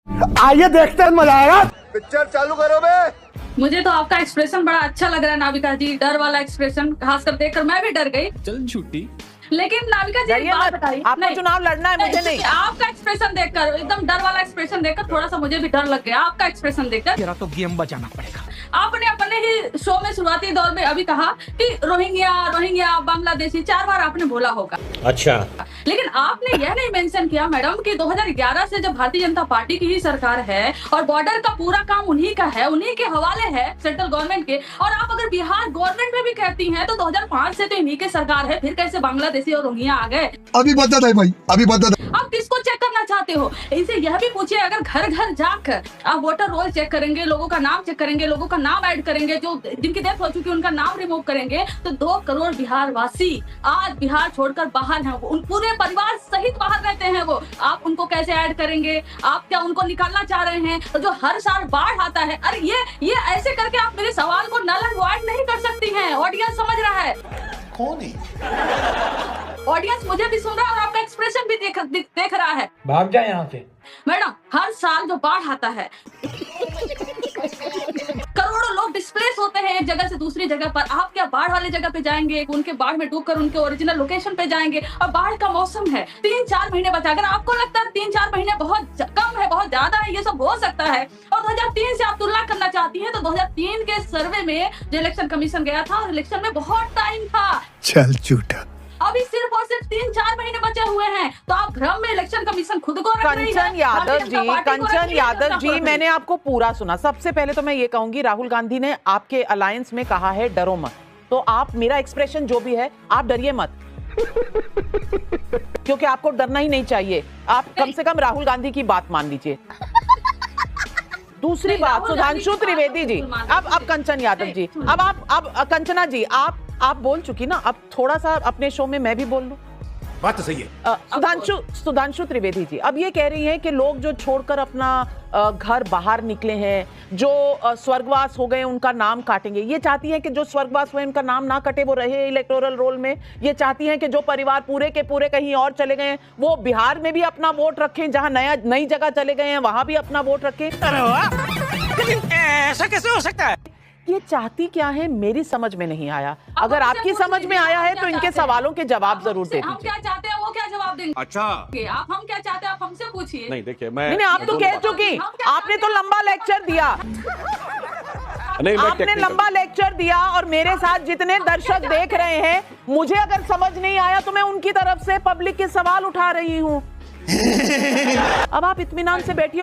आइए देखते हैं, मजा आएगा। पिक्चर चालू करो बे। मुझे तो आपका एक्सप्रेशन बड़ा अच्छा लग रहा है नाविका जी, डर वाला एक्सप्रेशन खासकर देखकर मैं भी डर गई। चल छुट्टी। लेकिन नाविका जी डरिए एक बात मत, बताइए, आपको चुनाव लड़ना है, मुझे नहीं। आपका एक्सप्रेशन देखकर एकदम डर वाला एक्सप्रेशन देखकर थोड़ा सा मुझे भी डर लग गया आपका एक्सप्रेशन देखकर। तेरा तो गेम बजाना पड़ेगा। आपने अपने ही शो में शुरुआती दौर में अभी कहा कि रोहिंग्या बांग्लादेशी 4 बार आपने बोला होगा। अच्छा, लेकिन आपने यह नहीं मेंशन किया मैडम कि 2011 से जब भारतीय जनता पार्टी की ही सरकार है और बॉर्डर का पूरा काम उन्हीं का है, उन्हीं के हवाले है सेंट्रल गवर्नमेंट के, और आप अगर बिहार गवर्नमेंट में भी कहती हैं तो 2005 से तो इन्हीं के सरकार है, फिर कैसे बांग्लादेशी और रोहिंग्या आ गए? अभी बता दे भाई, अभी बता दे। आप किसको चेक करना चाहते हो? इनसे यह भी पूछिए, अगर घर घर जाकर आप वोटर रोल चेक करेंगे, लोगों का नाम चेक करेंगे, लोगों का नाम ऐड करेंगे, जो जिनकी डेथ हो चुकी है उनका नाम रिमूव करेंगे, तो 2 करोड़ बिहार वासी आज बिहार छोड़कर बाहर हैं, उन पूरे परिवार सहित बाहर रहते हैं वो। आप उनको कैसे ऐड करेंगे? आप क्या उनको निकालना चाह रहे हैं? तो जो हर साल बाढ़ आता है, अरे ये ऐसे करके आप मेरे सवाल को नल एंड वॉइड नहीं कर सकती हैं। ऑडियंस समझ रहा है, कौन है? ऑडियंस मुझे भी सुन रहा है और आपका एक्सप्रेशन भी देख रहा है। भाग जा यहाँ से। मैडम, हर साल जो बाढ़ आता है करोड़ों लोग डिस्प्लेस होते हैं एक जगह से दूसरी जगह पर। आप क्या बाढ़ वाली जगह पे जाएंगे, उनके बाढ़ में डूबकर उनके ओरिजिनल लोकेशन पे जाएंगे? और बाढ़ का मौसम है, 3-4 महीने बचा। अगर आपको लगता है 3-4 महीने बहुत कम है, बहुत ज्यादा है, ये सब हो सकता है, और 2003 से आप तुलना करना चाहती हैं, तो 2003 के सर्वे में जो इलेक्शन कमीशन गया था, और इलेक्शन में बहुत टाइम था। चल झूठा। अभी सिर्फ और सिर्फ 3-4 महीने बचे हुए हैं, तो आप भ्रम में इलेक्शन कमीशन खुद को रख रही है। कंचन यादव भारतीय जनता जी, पार्टी को रख कंचन रही है, यादव जनता जी, को। मैंने आपको पूरा सुना। सबसे पहले तो मैं ये कहूंगी, राहुल गांधी ने आपके अलायंस में कहा है डरो मत, तो आप मेरा एक्सप्रेशन जो भी है, आप डरिए मत क्योंकि आपको डरना ही नहीं चाहिए। आप कम से कम राहुल गांधी की बात मान लीजिए। दूसरी बात, सुधांशु त्रिवेदी जी, अब कंचन यादव जी, अब कंचना जी, आप बोल चुकी ना, अब थोड़ा सा अपने शो में मैं भी बोल लूं। बात तो सही है। सुधांशु त्रिवेदी जी अब ये कह रही हैं कि लोग जो छोड़कर अपना घर बाहर निकले हैं, जो स्वर्गवास हो गए, उनका नाम काटेंगे। ये चाहती हैं कि जो स्वर्गवास हुए उनका नाम ना कटे, वो रहे इलेक्टोरल रोल में। ये चाहती हैं कि जो परिवार पूरे के पूरे कहीं और चले गए हैं, वो बिहार में भी अपना वोट रखें, जहां नई जगह चले गए हैं वहां भी अपना वोट रखें। ऐसा कैसे हो सकता है? ये चाहती क्या है मेरी समझ में नहीं आया। अगर आपकी समझ में आया है तो इनके सवालों के जवाब जरूर दे हम दीजिए। क्या चाहते हैं वो क्या जवाब देंगे? अच्छा, आप हम क्या चाहते हैं आप हमसे पूछिए। नहीं देखिए, मैं नहीं, आप तो कह चुकी, आपने तो लंबा लेक्चर दिया, आपने लंबा लेक्चर दिया, और मेरे साथ जितने दर्शक देख रहे हैं, मुझे अगर समझ नहीं आया तो मैं उनकी तरफ से पब्लिक के सवाल उठा रही हूँ। अब आप इत्मीनान से बैठिए।